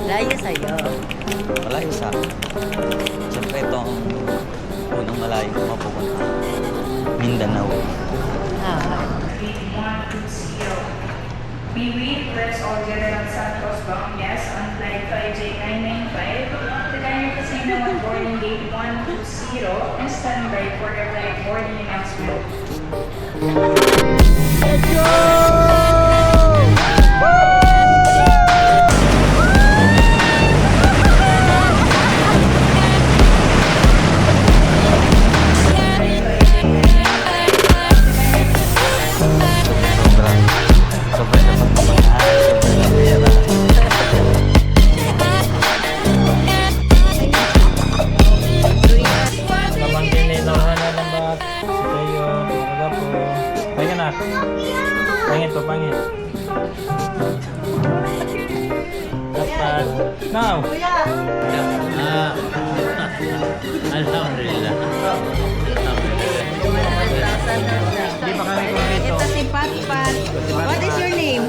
Layo sa'yo. Malayo sa akin. Siyempre ito ang unang malayo ko mapupunta. Mindanao. Ah. 120. Biwi plus all General Santos Bangyas, unlike IJ 995, the direct casino at boarding gate 120 and standby for the flight boarding announcement. Let's go! Pangit. Dapat. Now. Alhamdulillah. Hindi pa kami kumito. Ito si Pat. What is your name?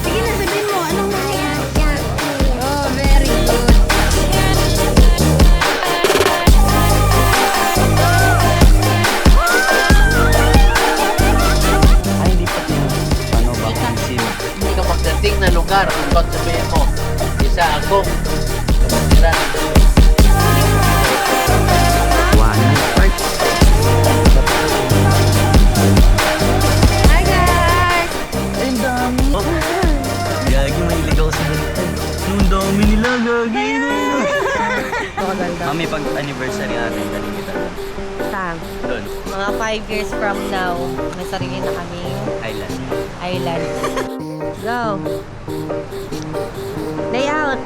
Sige na, sabihin mo. Anong name? Oh, very good. Ay, hindi pa sino. Paano ba kung sino? Hindi ka magdating na lugar kung ba't sabihin mo, isa akong kapatiran. Hi, guys! Ang dami. Gagi, mahilig ako sa ganito. Ang dami nila, gagi. Maganda. Mami, pag anniversary natin, galing kita. Saan? Doon, Mga 5 years from now, may sarili na kaming island. island. Go! Layout!